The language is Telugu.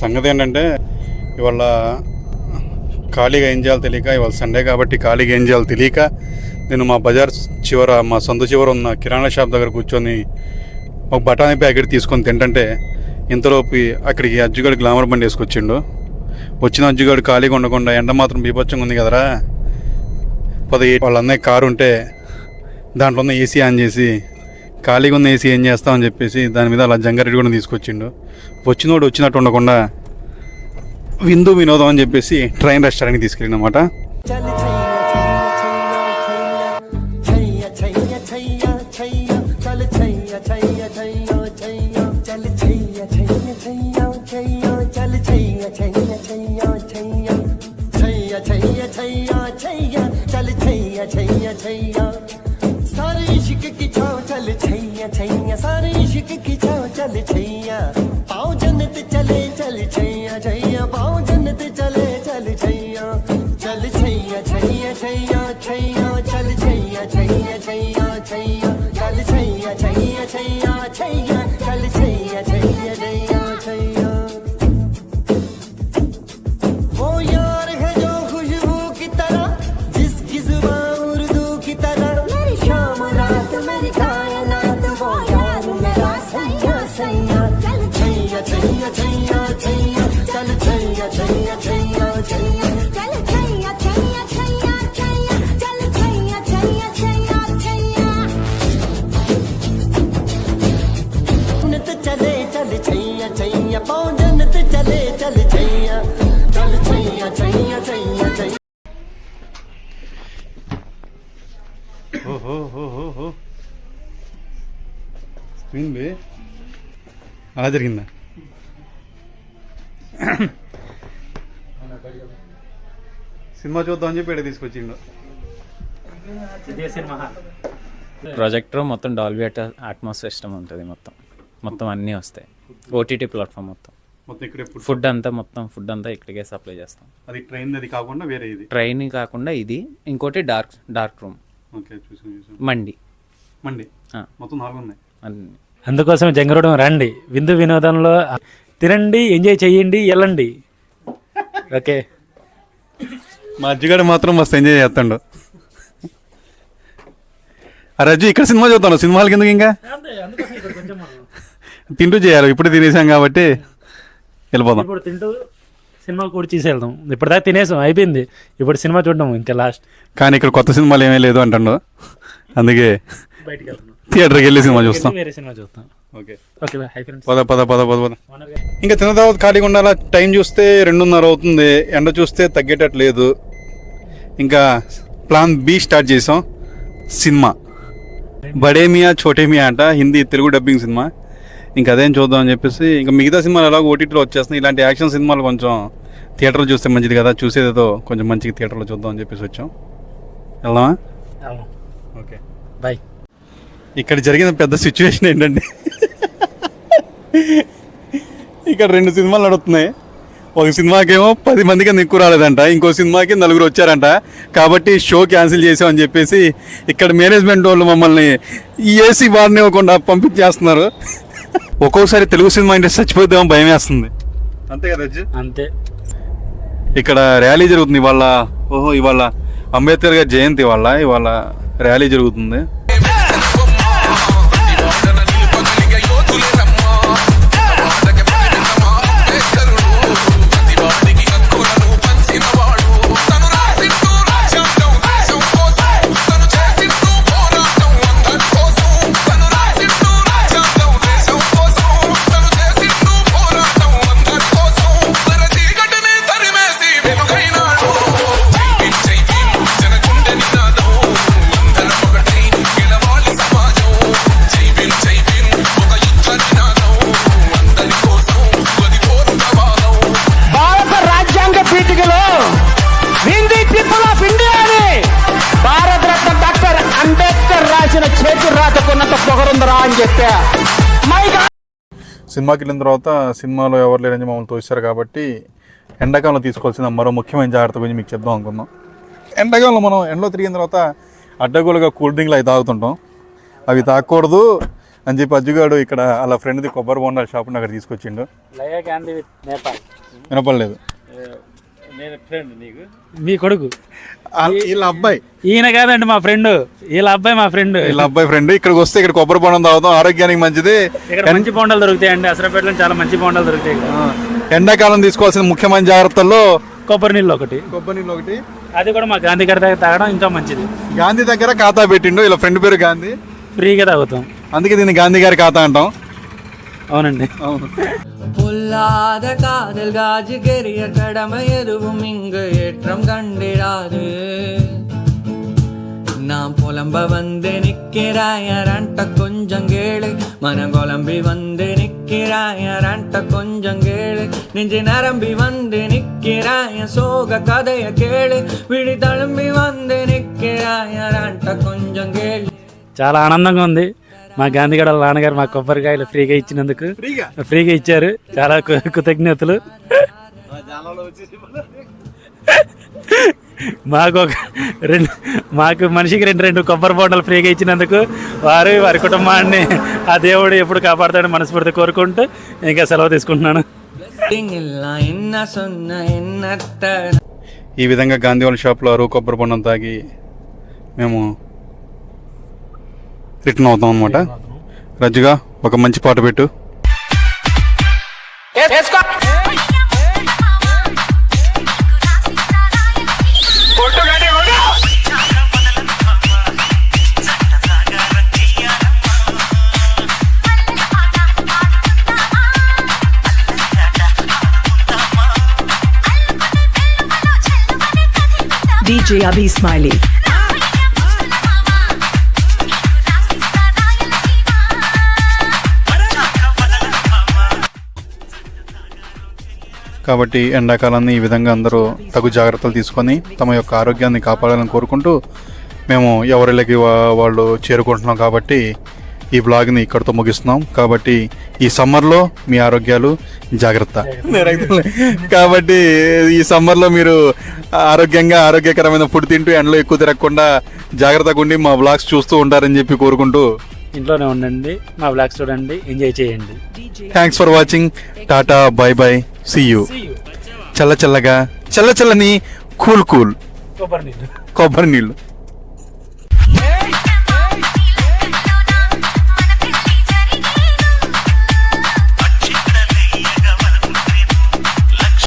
సంగతి ఏంటంటే ఇవాళ ఖాళీగా ఏం చేయాలో తెలియక, ఇవాళ సండే కాబట్టి ఖాళీగా ఏం చేయాలో తెలియక నేను మా బజార్ చివర, మా సొంత చివర ఉన్న కిరాణా షాప్ దగ్గర కూర్చొని ఒక బఠానీ ప్యాకెట్ తీసుకొని తింటుంటే ఇంతలోపు అక్కడికి అజ్జుగాడు గ్లామర్ బండి వేసుకొచ్చిండు. వచ్చిన అజ్జుగాడు ఖాళీగా ఉండకుండా ఎండ మాత్రం బీభత్సంగా ఉంది కదరా, వాళ్ళ అన్నయ్య కారు ఉంటే దాంట్లో ఉన్న ఏసీ ఆన్ చేసి ఖాళీగా ఉన్న ఏసీ ఏం చేస్తామని చెప్పేసి దాని మీద అలా జంగారెడ్డి కూడా తీసుకొచ్చిండు. వచ్చినోడు వచ్చినట్టు ఉండకుండా విందు వినోదం అని చెప్పేసి ట్రైన్ రెస్టారెంట్కి తీసుకెళ్ళినమాట. सारे इश्क की छाव चल छैया पाँव जन्नत चले चल छैया छैया पाँव जन्नत चले चल छैया चल छैया छैया छैया छैया चल छैया छैया छैया छैया चल छैया छैया छैया छैया चल छैया छैया छैया छैया वो यार है जो खुशबू की तरह जिसकी जुबां उर्दू की तरह मेरी शाम रात मेरी कायनात वो यार मेरा सैया सैया चल छैया छैया छैया छैया चल छैया छैया छैया छैया चल छैया छैया छैया छैया चल छैया छैया छैया छैया जन्नत चले चल छैया छैया पाँव जन्नत चले चल छैया चल छैया छैया छैया छैया అలా జరిగిందా? సినిమా చూద్దాం అని చెప్పి ఇక్కడ తీసుకొచ్చిండు. ప్రాజెక్టర్ మొత్తం డాల్బీ అట్మాస్ సిస్టమ్ ఉంటుంది, మొత్తం అన్నీ వస్తాయి. ఓటీటీ ప్లాట్ఫామ్ మొత్తం ఇక్కడ ఫుడ్ అంతా ఇక్కడికే సప్లై చేస్తాం. అది ట్రైన్ అది కాకుండా వేరే, ఇది ట్రైన్ కాకుండా ఇది ఇంకోటి డార్క్ రూమ్, మండి మొత్తం 4 ఉన్నాయి. అందుకోసం జంగరోడం రండి, విందు వినోదంలో తినండి, ఎంజాయ్ చేయండి, వెళ్ళండి. ఓకే, మా అజ్జిగాడు మాత్రం మస్తు ఎంజాయ్ చేస్తాడు. అరే అజ్జు, ఇక్కడ సినిమా చూస్తాను, సినిమాలకి ఎందుకు ఇంకా తింటూ చేయాలి. ఇప్పుడు తినేసాం కాబట్టి వెళ్ళిపోదాం. ఇప్పుడు తింటూ సినిమా కూడా తీసేద్దాం. ఇప్పటిదాకా తినేసాం, అయిపోయింది. ఇప్పుడు సినిమా చూడడం ఇంకా లాస్ట్. కానీ ఇక్కడ కొత్త సినిమాలు ఏమీ లేదు అంటాడు, అందుకే బయటికి వెళ్తాం, థియేటర్కి వెళ్ళి సినిమా చూస్తాం. వేరే సినిమా చూస్తాం. ఓకే హై ఫ్రెండ్స్, పద. ఇంకా తిన్న తర్వాత ఖాళీగా ఉండాలా. టైం చూస్తే 2:30 అవుతుంది, ఎండ చూస్తే తగ్గేటట్లేదు. ఇంకా ప్లాన్ బి స్టార్ట్ చేసాం. సినిమా బడే మియా చోటే మియా అంట, హిందీ తెలుగు డబ్బింగ్ సినిమా. ఇంకా అదేం చూద్దాం అని చెప్పేసి, ఇంకా మిగతా సినిమాలు ఎలాగో ఓటీటీలో వచ్చేస్తున్నాయి. ఇలాంటి యాక్షన్ సినిమాలు కొంచెం థియేటర్లో చూస్తే మంచిది కదా, చూసేదేదో కొంచెం మంచిగా థియేటర్లో చూద్దాం అని చెప్పేసి వచ్చాం. వెళ్దామా? Okay bye. ఇక్కడ జరిగిన పెద్ద సిచ్యువేషన్ ఏంటంటే, ఇక్కడ 2 సినిమాలు నడుస్తున్నాయి. ఒక సినిమాకేమో 10 మందికి ఎక్కువ రాలేదంట, ఇంకో సినిమాకి 4 వచ్చారంట. కాబట్టి షో క్యాన్సిల్ చేసామని చెప్పేసి ఇక్కడ మేనేజ్మెంట్ వాళ్ళు మమ్మల్ని ఈ ఏసీ వాడనివ్వకుండా పంపించేస్తున్నారు. ఒక్కొక్కసారి తెలుగు సినిమా ఇండస్ట్రీ చచ్చిపోద్దామో భయం వేస్తుంది. అంతే కదా అజ్జు? అంతే. ఇక్కడ ర్యాలీ జరుగుతుంది ఇవాళ. ఇవాళ అంబేద్కర్ గారి జయంతి, ఇవాళ ర్యాలీ జరుగుతుంది. సినిమాకి వెళ్ళిన తర్వాత సినిమాలో ఎవరు లేరని మమ్మల్ని తోస్తారు కాబట్టి ఎండాకాలంలో తీసుకోవాల్సిన మరో ముఖ్యమైన జాగ్రత్త గురించి మీకు చెప్దాం అనుకున్నాం. ఎండాకాలంలో మనం ఎండలో తిరిగిన తర్వాత అడ్డగోలుగా కూల్ డ్రింక్లు అవి తాగుతుంటాం. అవి తాగకూడదు అని చెప్పి అజ్జుగాడు ఇక్కడ అలా ఫ్రెండ్ది కొబ్బరి బొండాల షాప్ అక్కడ తీసుకొచ్చిండు. లయ గాంధీ నేపాల్ వినపడలేదు. మీ కొడుకు వీళ్ళ అబ్బాయి, ఈయన కాదండి మా ఫ్రెండ్, వీళ్ళ అబ్బాయి మా ఫ్రెండ్. వీళ్ళ అబ్బాయి ఫ్రెండ్. ఇక్కడికి వస్తే ఇక్కడ కొబ్బరి బొండం తాగుతాం, ఆరోగ్యానికి మంచిది. ఇక్కడ మంచి బొండాలు దొరుకుతాయండి, అసరపేటలో చాలా మంచి బొండాలు దొరుకుతాయి. ఎండాకాలం తీసుకోవాల్సిన ముఖ్యమైన జాగ్రత్తల్లో కొబ్బరి నీళ్ళు ఒకటి, అది కూడా మా గాంధీ గారి దగ్గర తాగడం ఇంకా మంచిది. గాంధీ దగ్గర ఖాతా పెట్టిండు, ఇలా ఫ్రెండ్ పేరు గాంధీ, ఫ్రీగా తాగుతాం. అందుకే దీన్ని గాంధీ గారి ఖాతా అంటాం. అవునండి. అవును. பொல்லாத காதல் காஜு கெரிய கடமை எதுவும் இங்கு ஏற்றம் கண்டிடாது. நான் புலம்ப வந்து நிற்கிறாயரண்ட கொஞ்சம் கேளு, மனம் குழம்பி வந்து நிற்கிறாயரண்ட கொஞ்சம் கேளு, நெஞ்சு நரம்பி வந்து நிற்கிறாய சோக கதைய கேளு, விழி தழும்பி வந்து நிற்கிறாயரண்ட கொஞ்சம் கேளு. చాలా ఆనందంగా ఉంది. మా గాంధీగడ నాన్నగారు మా కొబ్బరికాయలు ఫ్రీగా ఇచ్చినందుకు, ఫ్రీగా ఇచ్చారు, చాలా కృతజ్ఞతలు. మాకు మనిషికి రెండు కొబ్బరి బొండాలు ఫ్రీగా ఇచ్చినందుకు వారి కుటుంబాన్ని ఆ దేవుడు ఎప్పుడు కాపాడుతాడని మనస్ఫూర్తి కోరుకుంటూ ఇంకా సెలవు తీసుకుంటున్నాను. ఈ విధంగా గాంధీ వాళ్ళ షాప్లో అరువు కొబ్బరి బొండం తాగి మేము రిటర్న్ అవుతాం అనమాట. రజ్జుగా ఒక మంచి పాట పెట్టు. DJ Abhi Smiley. కాబట్టి ఎండాకాలాన్ని ఈ విధంగా అందరూ తగు జాగ్రత్తలు తీసుకొని తమ యొక్క ఆరోగ్యాన్ని కాపాడాలని కోరుకుంటూ మేము ఎవరిళ్ళకి వాళ్ళు చేరుకుంటున్నాం. కాబట్టి ఈ బ్లాగ్ని ఇక్కడితో ముగిస్తున్నాం. కాబట్టి ఈ సమ్మర్లో మీ ఆరోగ్యాలు జాగ్రత్త. కాబట్టి ఈ సమ్మర్లో మీరు ఆరోగ్యకరమైన ఫుడ్ తింటూ ఎండలో ఎక్కువ తిరగకుండా జాగ్రత్తగా ఉండి మా బ్లాగ్స్ చూస్తూ ఉంటారని చెప్పి కోరుకుంటూ ఇంట్లోనే ఉండండి, మా బ్లాగ్స్ చూడండి, ఎంజాయ్ చేయండి. Thanks for watching. టాటా, బై బై, సీ యూ. చల్లగా చల్లని కూల్ కొబ్బరి నీళ్ళు. కొబ్బరి నీళ్ళు.